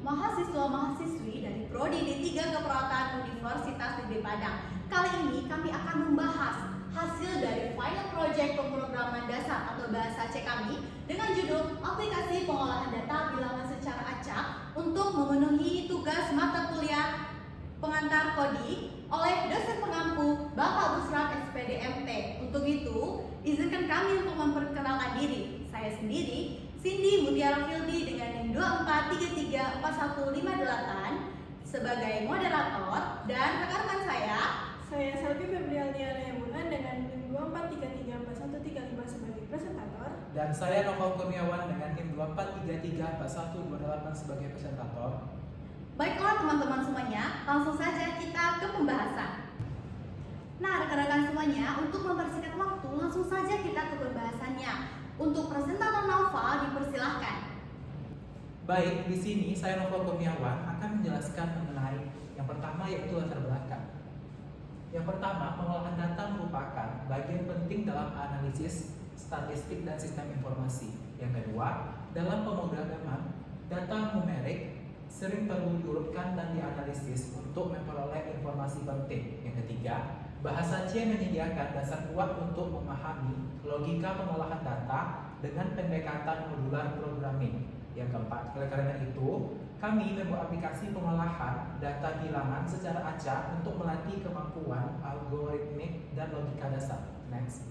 mahasiswa-mahasiswi dari Prodi D3 Keperawatan Universitas Negeri Padang. Kali ini kami akan membahas hasil dari final project pemrograman dasar atau bahasa C kami dengan judul Aplikasi Pengolahan Data Bilangan Secara Acak untuk memenuhi tugas mata kuliah pengantar kodi oleh dosen pengampu Bapak Busran SPD MT. Untuk itu, izinkan kami untuk memperkenalkan diri. Saya sendiri, Cindy Mutiara Fildi dengan NIM 24334158 sebagai moderator, dan rekan-rekan saya Selvi Febrialdiana Yamunan dengan NIM 24334135 sebagai presentator. Dan saya Noval Kurniawan dengan NIM 24334128 sebagai presentator. Baiklah teman-teman semuanya, langsung saja kita ke pembahasan. Nah rekan-rekan semuanya, untuk mempersingkat waktu, langsung saja kita ke pembahasannya. Untuk presentator Noval dipersilahkan. Baik, di sini saya Noval Kurniawan akan menjelaskan mengenai yang pertama yaitu latar belakang. Yang pertama, pengolahan data merupakan bagian penting dalam analisis, statistik, dan sistem informasi. Yang kedua, dalam pemrograman, data numerik sering perlu diurutkan dan dianalisis untuk memperoleh informasi penting. Yang ketiga, bahasa C menyediakan dasar kuat untuk memahami logika pengolahan data dengan pendekatan modular programming. Yang keempat, oleh karena itu, kami membuat aplikasi pengolahan data bilangan secara acak untuk melatih kemampuan algoritmik dan logika dasar. Next.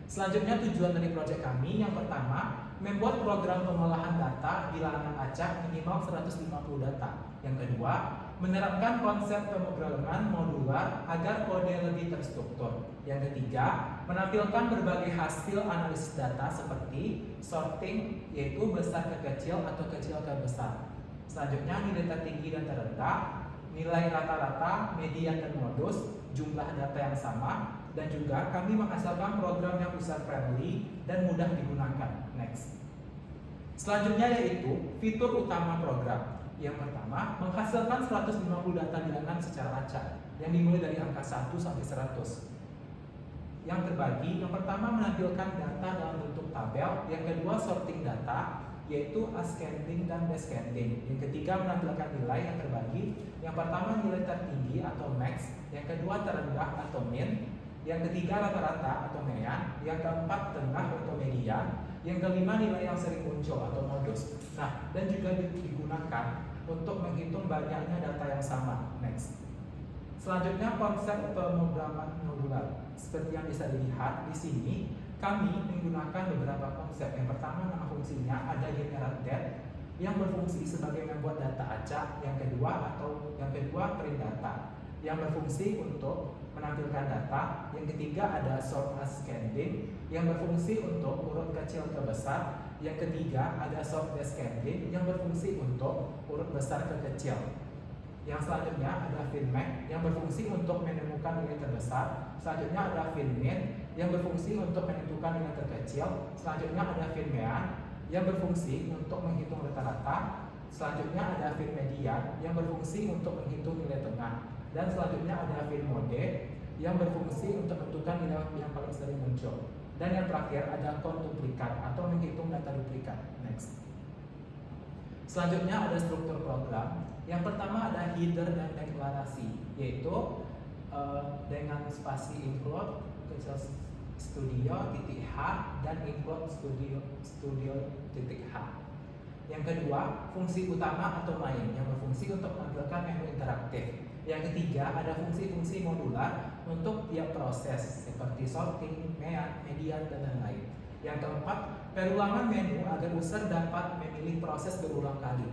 Selanjutnya tujuan dari proyek kami yang pertama, membuat program pengolahan data bilangan acak minimal 150 data. Yang kedua, menerapkan konsep pemrograman modular agar kode lebih terstruktur. Yang ketiga, menampilkan berbagai hasil analisis data seperti sorting, yaitu besar ke kecil atau kecil ke besar. Selanjutnya, nilai tertinggi dan terendah, nilai rata-rata, median dan modus, jumlah data yang sama, dan juga kami menghasilkan program yang user friendly dan mudah digunakan. Next. Selanjutnya yaitu fitur utama program. Yang pertama, menghasilkan 150 data bilangan secara acak yang dimulai dari angka 1 sampai 100. Yang terbagi, yang pertama menampilkan data dalam bentuk tabel, yang kedua sorting data, yaitu ascending dan descending. Yang ketiga menampilkan nilai yang terbagi, yang pertama nilai tertinggi atau max, yang kedua terendah atau min, yang ketiga rata-rata atau median, yang keempat tengah atau median, yang kelima nilai yang sering muncul atau modus. Nah, dan juga digunakan untuk menghitung banyaknya data yang sama. Next. Selanjutnya konsep pemrograman modular. Seperti yang bisa dilihat di sini, kami menggunakan beberapa konsep. Yang pertama, nama fungsinya ada generate yang berfungsi sebagai membuat data acak. Yang kedua print data yang berfungsi untuk menampilkan data. Yang ketiga ada sort ascending yang berfungsi untuk urut kecil ke besar. Yang ketiga ada sort descending yang berfungsi untuk urut besar ke kecil. Yang selanjutnya ada finmax yang berfungsi untuk menemukan nilai terbesar. Selanjutnya ada finmin yang berfungsi untuk menentukan nilai terkecil. Selanjutnya ada finmean yang berfungsi untuk menghitung rata-rata. Selanjutnya ada finmedian yang berfungsi untuk menghitung nilai tengah. Dan selanjutnya ada finmode yang berfungsi untuk menentukan nilai yang paling sering muncul. Dan yang terakhir ada count duplikat atau menghitung data duplikat. Next. Selanjutnya ada struktur program. Yang pertama ada header dan deklarasi, yaitu dengan spasi include Visual Studio .h dan include Studio .h. Yang kedua, fungsi utama atau main yang berfungsi untuk menampilkan menu interaktif. Yang ketiga, ada fungsi-fungsi modular untuk tiap proses seperti sorting, median, dan lain-lain. Yang keempat, perulangan menu agar user dapat memilih proses berulang kali.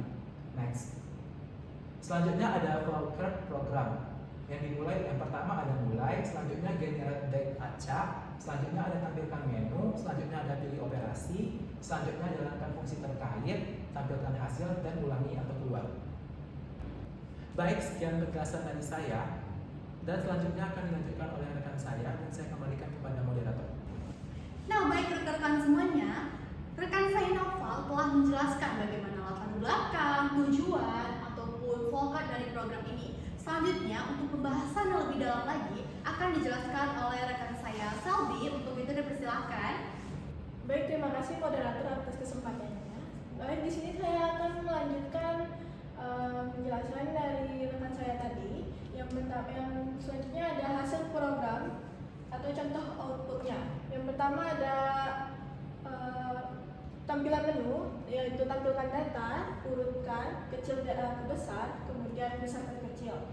Next. Selanjutnya ada flowchart program yang dimulai. Yang pertama ada mulai, selanjutnya generate date acak, selanjutnya ada tampilkan menu, selanjutnya ada pilih operasi, selanjutnya jalankan fungsi terkait, tampilkan hasil, dan ulangi atau keluar. Baik, sekian penjelasan dari saya, dan selanjutnya akan dilanjutkan oleh rekan saya, dan saya kembalikan kepada moderator. Nah baik rekan-rekan semuanya, rekan saya Noval telah menjelaskan bagaimana latar belakang, tujuan, ataupun flowchart dari program ini. Selanjutnya untuk pembahasan yang lebih dalam lagi akan dijelaskan oleh rekan saya Selvi. Untuk itu dipersilahkan. Baik, terima kasih moderator atas kesempatannya. Baik, di sini saya akan melanjutkan penjelasan dari rekan saya tadi. Yang selanjutnya ada hasil program atau contoh outputnya. Yang pertama ada tampilan menu, yaitu tampilkan data, urutkan kecil ke besar, kemudian besar ke kecil.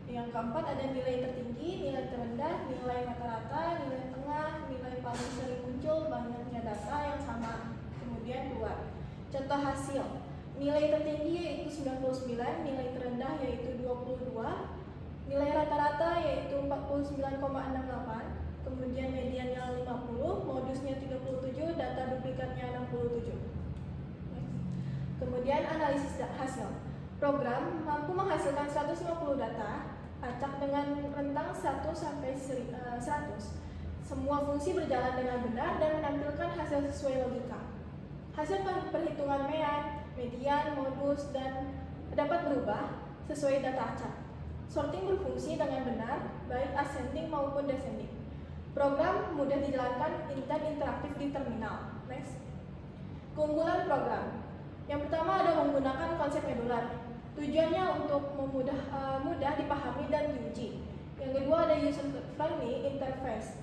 Yang keempat ada nilai tertinggi, nilai terendah, nilai rata-rata, nilai tengah, nilai paling sering muncul, banyaknya data yang sama, kemudian keluar. Contoh hasil, nilai tertinggi yaitu 99, nilai terendah yaitu 22, nilai rata-rata yaitu 49,68, kemudian mediannya 50, modusnya 37, data duplikatnya 67. Kemudian analisis hasil. Program mampu menghasilkan 150 data acak dengan rentang 1 sampai 100. Semua fungsi berjalan dengan benar dan menampilkan hasil sesuai logika. Hasil perhitungan median, modus, dan dapat berubah sesuai data acak. Sorting berfungsi dengan benar, baik ascending maupun descending. Program mudah dijalankan dan interaktif di terminal. Next. Keunggulan program. Yang pertama ada menggunakan konsep modular. Tujuannya untuk mudah dipahami dan diuji. Yang kedua ada user friendly interface.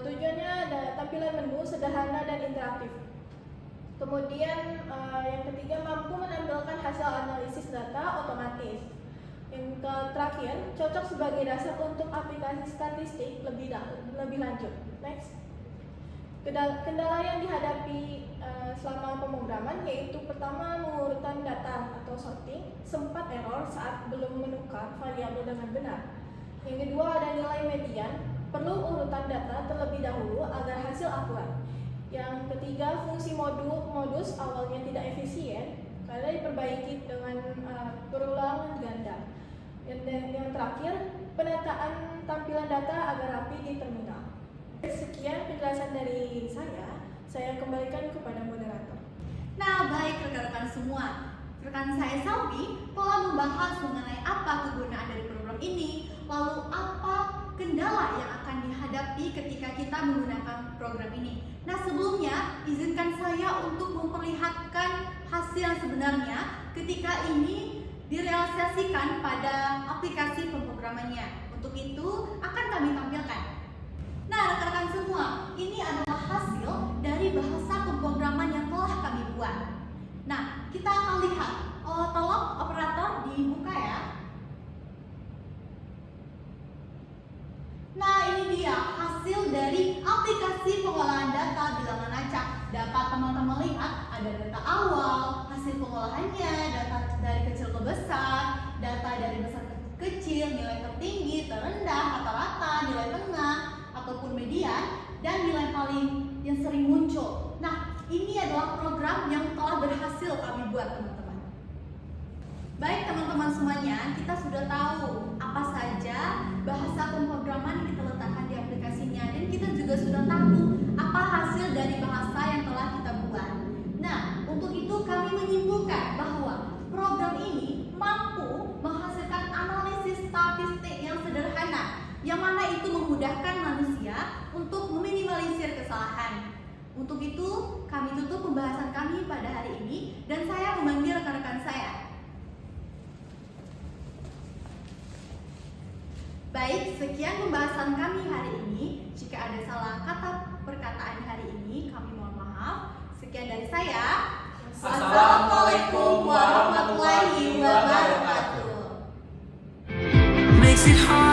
Tujuannya ada tampilan menu sederhana dan interaktif. Kemudian yang ketiga mampu menampilkan hasil analisis data otomatis. Yang terakhir, cocok sebagai dasar untuk aplikasi statistik lebih lanjut. Next. Kendala yang dihadapi selama pemrograman yaitu pertama mengurutan data atau sorting, sempat error saat belum menukar variabel dengan benar. Yang kedua ada nilai median, perlu urutan data terlebih dahulu agar hasil akurat. Yang ketiga fungsi modus awalnya tidak efisien karena diperbaiki dengan perulangan ganda. Yang terakhir, penataan tampilan data agar rapi di terminal. Sekian penjelasan dari saya kembalikan kepada moderator. Nah, baik rekan-rekan semua. Rekan saya Salvi telah membahas mengenai apa kegunaan dari program ini, lalu apa kendala yang akan dihadapi ketika kita menggunakan program ini. Nah, sebelumnya izinkan saya untuk memperlihatkan hasil yang sebenarnya ketika ini direalisasikan pada aplikasi pemrogramannya. Untuk itu akan kami tampilkan. Nah, rekan-rekan semua, ini adalah hasil dari bahasa pemrograman yang telah kami buat. Nah, kita akan lihat. Tolong operator dibuka ya. Nah, ini dia hasil dari aplikasi pengolahan data bilangan acak. Dapat teman-teman lihat ada data awal, hasil pengolahannya, data dari kecil ke besar, data dari besar ke kecil, nilai tertinggi, terendah, rata-rata, nilai tengah, ataupun median, dan nilai paling yang sering muncul. Nah, ini adalah program yang telah berhasil kami buat, teman-teman. Baik teman-teman semuanya, kita sudah tahu apa saja bahasa pemrograman yang kita letakkan di aplikasinya, dan kita juga sudah tahu apa hasil dari bahasa yang telah kita buat. Nah, untuk itu kami menyimpulkan bahwa program ini mampu menghasilkan analisis statistik yang sederhana, yang mana itu memudahkan manusia untuk meminimalisir kesalahan. Untuk itu, kami tutup pembahasan kami pada hari ini, dan saya memanggil rekan-rekan saya. Baik, sekian pembahasan kami hari ini. Jika ada salah kata perkataan hari ini, kami mohon maaf. Sekian dari saya. Assalamualaikum warahmatullahi wabarakatuh. Makes it hard